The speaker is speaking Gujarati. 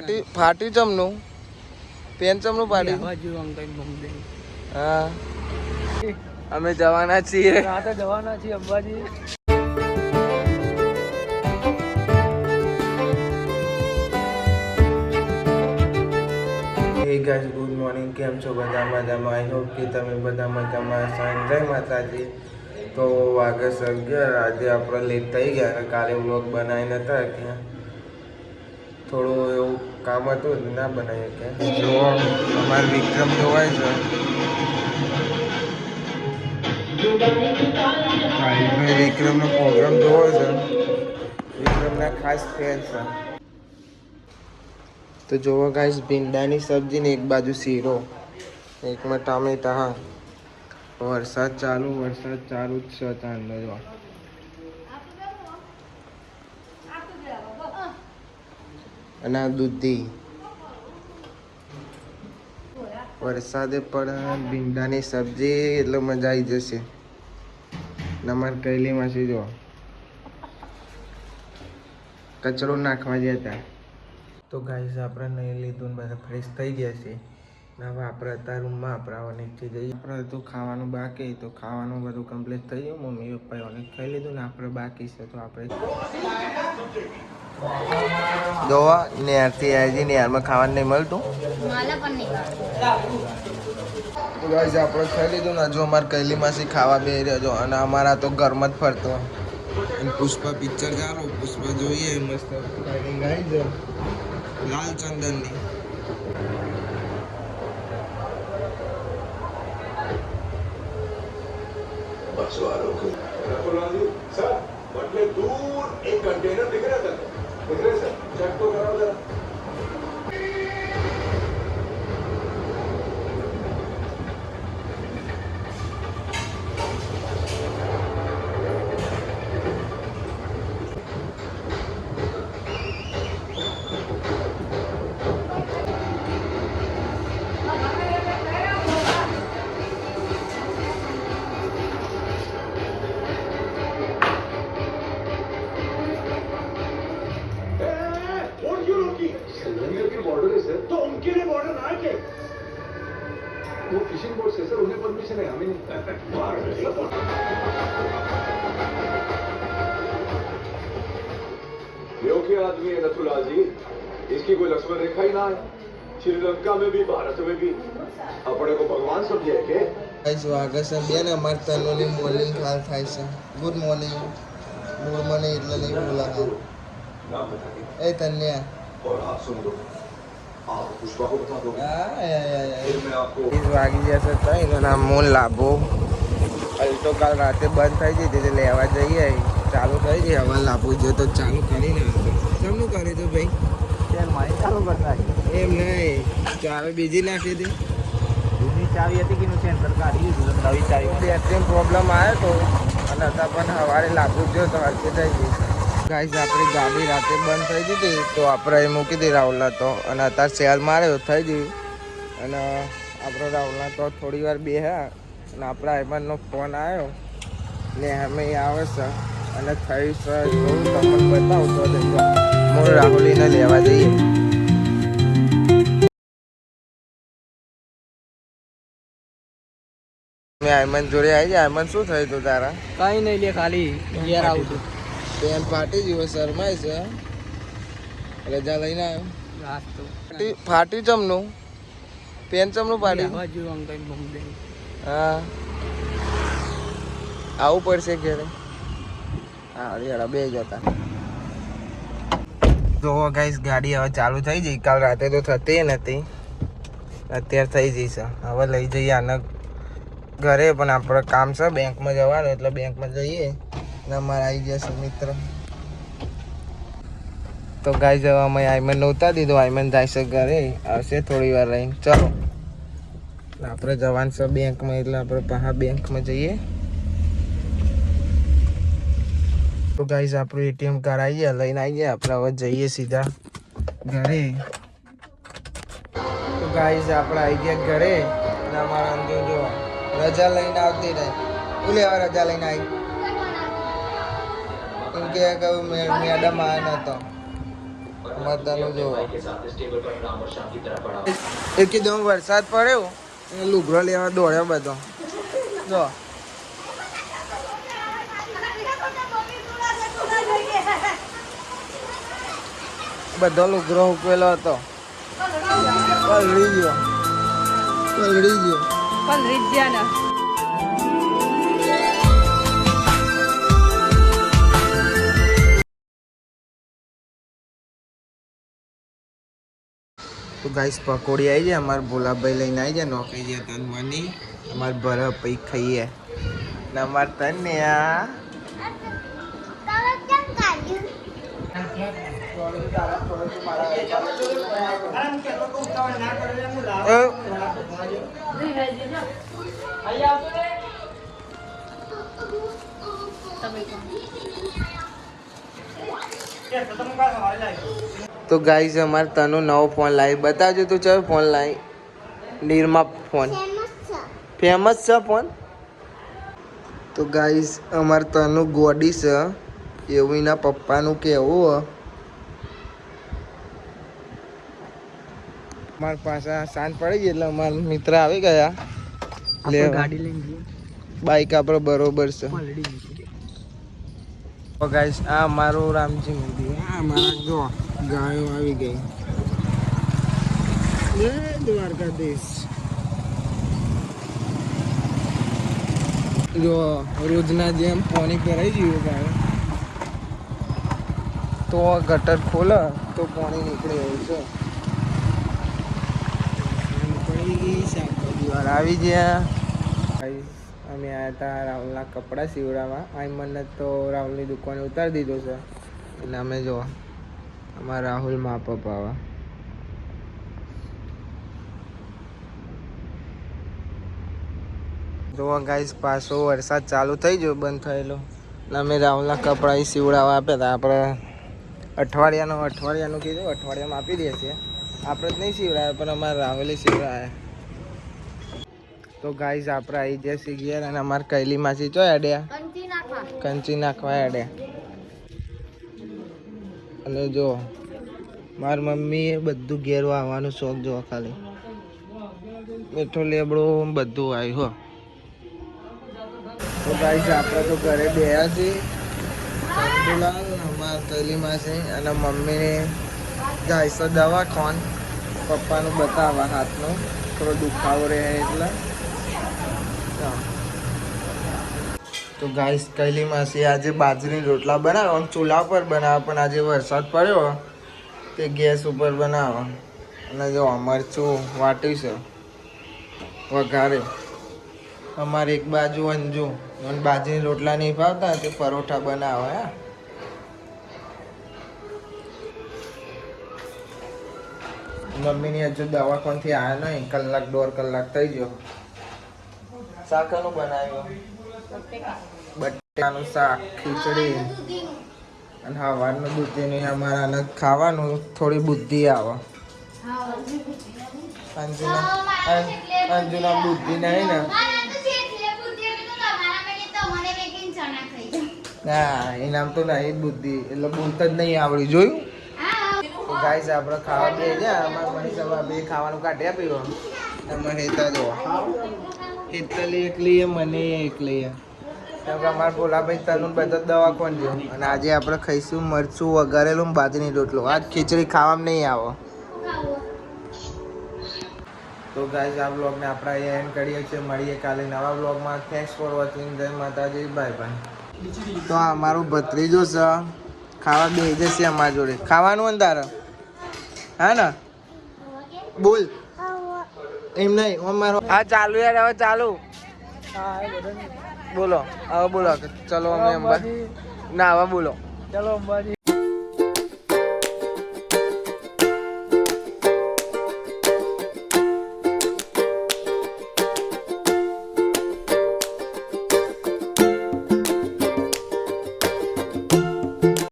ફાટી ચમનું પેન ચમનું પાડી હા અમે જવાના છીએ અંબાજી. હે ગાઈસ ગુડ મોર્નિંગ, કેમ છો બધા મજામાં? આઈ હોપ કે તમે બધા મજામાં છો. જય માતાજી. તો વાગે 11 આજે આપણે લેટ થઈ ગયા અને કાલે વ્લોગ બનાવી નતા કે થોડું એવું કામ હતું ના બનાવીએ કે જો અમારે વિક્રમ જોવાય છે. વિક્રમનો પ્રોગ્રામ જોવો છે. વિક્રમના ખાસ ફેન છે. તો જોવો ગાઈસ ભીંડાની સબ્જી ને એક બાજુ શીરો, એકમાં ટામેટા. હા વરસાદ ચાલુ જ છે. ચાંદો જો અને આ દૂધી વરસાદે પણ ભીંડાની સબ્જી એટલે મજા આવી જશે. નમર કૈલીમાંથી જો કચરો નાખવા જતા. તો ગાઈસ આપણે નહીં લીધું બધા ફ્રેશ થઈ ગયા છે. હવે આપણે અત્યારે રૂમમાં આપણા નીચે જઈએ. આપણે તો ખાવાનું બાકી, તો ખાવાનું બધું કમ્પ્લીટ થઈ ગયું. મમ્મી પપ્પાએ અનેક ખાઈ લીધું ને આપણે બાકી છે. તો આપણે જોવા નેરથી આવી નેરમાં ખાવાનું નહીં મળતું. તો ગાઈસ આપણે ખાઈ લીધું ને હજુ અમારે કૈલી માસી ખાવા બે રહ્યો અને અમારા તો ઘરમાં જ ફરતો. અને પુષ્પા પિક્ચર ચાલો, પુષ્પા જોઈએ મસ્ત ફાઇટિંગ આવી છે લાલ ચંદનની. सर बटले दूर एक कंटेनर दिख रहा था, दिख रहे सर, चेक तो कराओ जरा. बॉर्डर है सर, तो उनके लिए बॉर्डर ना के वो फिशिंग बोट से सर, उन्हें परमिशन है, हमें नहीं. योग्य आदमी है नथुलाल जी, इसकी कोई लक्ष्मण रेखा ही ना है. श्रीलंका में भी भारत में भी अपने को भगवान समझे के. ગાઈસ વાગે છે બેન અમાર તનોની મોર્નિંગ હાલ થાય છે. Good morning. ગુડ મોર્નિંગ એટલે નહીં બોલાવો એ તન્યા. और आप सुन लो, आप पुष्पा को बता दो. फिर मैं आपको વાગી જશે તઈ ના મોલ લાભો. અલ્ટો કાલ રાતે બંધ થઈ ગઈ હતી લેવા જઈએ, ચાલુ થઈ ગઈ. હવે લાભો જો તો ચાલુ કરીને કેમનું કરે તો ભાઈ ચાલુ કરતા એમ નહીં. ચાવી બીજી નાખી હતી. બીજી ચાવી હતી કે સેન્ટર કાઢી દીધું. નવી ચાવી બેટરી પ્રોબ્લેમ આવ્યો તો અને હતા પણ સવારે લાભો જો તો હરકી થઈ ગઈ. ગાઈસ આપણી ગાડી રાતે બંધ થઈ દીધી તો આપણે મૂકી દીધી રાહુલના તો, અને અત્યારે સેલ માર્યો થઈ ગઈ. અને આપણો રાહુલના તો થોડી વાર બેહ્યા અને આપણા હેમંતનો ફોન આવ્યો ને અમે આવે છે અને થઈ છે જોઉં તમને બતાવું તો હું રાહુલીને લેવા જઈએ. મેં હેમંત જોડે આવી જાય. હેમંત શું થયું તું તારા? કઈ નહીં લે, ખાલી ઘેર આવું છું. પેન ફાટી ગયો, શરમાય છે. રજા લઈને આવ્યો. ફાટી ચમનું પેન ચમનું પાડી. હા આવું પડશે ઘેરે. હા રેડા બે જતા. તો ગાઈસ ગાડી હવે ચાલુ થઈ જઈ. કાલ રાતે તો થતી નથી, અત્યારે થઈ જઈશે. હવે લઈ જઈએ આને ઘરે, પણ આપણે કામ છે બેંકમાં જવાનું એટલે બેંકમાં જઈએ ને અમારે આવી જશે મિત્ર. તો ગાઈસ હવે અમે આઈમન ઉતારી દીધો. આઈમન જાય છે ઘરે, આવશે થોડી વાર રહીને. ચલો આપણે જવાનું છે બેંકમાં એટલે આપણે પાછા બેંકમાં જઈએ. તો ગાઈસ આપણું એટીએમ કાર્ડ આવી ગયા, લઈને આવી ગયા. આપણે હવે જઈએ સીધા ઘરે. તો ગાઈસ આપણે આવી ગયા ઘરે અને અમારા અંજુ જો રજા લઈને આવતી રહી. હું લેવા રજા લઈને આવી એમ કે મેડમ આવ્યો નતો. મતદાનું જો એકદમ વરસાદ પડ્યો લુગડો લેવા દોડ્યો બધો જો બધો લુગડો ઉકેલો હતો પલળી ગયો તો ગાઈસ પકોડી આવી જાય અમારે ભોલાભાઈ લઈને આવી જાય નોકરી જાય તનવાની અમારે ભરે પછી ખાઈએ ને અમારે તને આ તો ગાઈઝ અમારે તનો નવો ફોન લાવી બતાવજો તું ચાલ ફોન લાવી નિરમા ફોન ફેમસ છે ફોન તો ગાઈઝ અમારે તનું ગોડી છે એવું એના પપ્પાનું કેવું અમારા પાસે સાંજ પડી ગઈ એટલે અમારા મિત્ર આવી ગયા ગાડી લઈને બાઈક આપણે બરોબર છે તો ગાઈસ આ મારું રામજી મંદિર આ મારા જો ગાયો આવી ગઈ જય દ્વારકાધીશ જો રોજના જેમ પાણી ભરાઈ ગયું ગાયો તો ગટર ખોલે તો પાણી નીકળે એવું છે શાકભાજી વાળા આવી ગયા અમે આવ્યા હતા રાહુલના કપડાં સીવડાવવા અહીં મને તો રાહુલની દુકાને ઉતારી દીધો છે એટલે અમે જો અમારા રાહુલ માપ અપાવા જોવા ગાઈસ પાછો વરસાદ ચાલુ થઈ ગયો બંધ થયેલો એટલે અમે રાહુલના કપડાં સીવડાવવા આપ્યા હતા આપણે અઠવાડિયાનું કીધું અઠવાડિયામાં આપી દઈએ છીએ આપણે જ નહીં સીવડાવ્યા પણ અમારા રાહુલે સીવડાવ્યા તો ગાઈઝ આપણે આવી ગયા છીએ ઘેર અને અમારે કૈલી માસી ચો અડ્યા કંચી નાખવા અડ્યા અને જો મારી મમ્મીએ બધું ઘેર આવવાનું શોખ જોવા ખાલી મીઠો લેબડો બધું આવ્યું હો તો ગાઈઝ આપણે તો ઘરે બેયા છીએ અમારા કૈલી માસી અને મમ્મીને જાય છે દવા કોણ પપ્પાનું બતાવવા હાથનું થોડો દુખાવો રહે એટલે તો ગાઈસ કૈલી માસી આજે બાજરીની રોટલા બનાવો ચૂલા પર બનાવો પણ આજે વરસાદ પડ્યો તે ગેસ ઉપર બનાવો અને જો મરચું વાટ્યું છે વઘારે અમારે એક બાજુ અંજુ અને બાજરીની રોટલા નહીં ભાવતા તે પરોઠા બનાવો હે મમ્મીની હજુ દવાખાનાથી આવ્યા નહીં કલાક 1.5 કલાક થઈ ગયો શાકનું બનાવ્યું બટાકાનું શાક ખીચડી અને સવારનું દૂધીનું અમારાને ખાવાનું થોડી બુદ્ધિ આવે અંજુના બુદ્ધિ નહીં ને ના ઇનામ તો નહીં બુદ્ધિ એટલે બોલતા જ નહીં આવડી જોયું તો ગાઈસ આપણે ખાવા બે ગયા અમારા મનીષા બે ખાવાનું કાઢ્યા પીવો અમે હેતા જો હેતલી એકલી મને એકલી કેમ કે અમારા ભોલાભાઈ તનું બધા દવા કોણ જો અને આજે આપણે ખાઈશું મરચું વઘારેલું બાજરીની રોટલો આજ ખીચડી ખાવામાં નહીં આવો તો ગાઈસ આ બ્લોગને આપણે અહીંયા એન્ડ કરીએ છીએ મળીએ કાલે નવા બ્લોગમાં થેન્ક્સ ફોર વોચિંગ જય માતાજી બાય બાય તો આ અમારું ભત્રીજો છે ખાવા બે જશે અમારા જોડે ખાવાનું અંધાર હા ને બોલ એમ નહીં અમારો હા ચાલુ યાર હવે ચાલુ બોલો હવે બોલો ચલો અમે અંબાજી ના હવે બોલો ચલો અંબાજી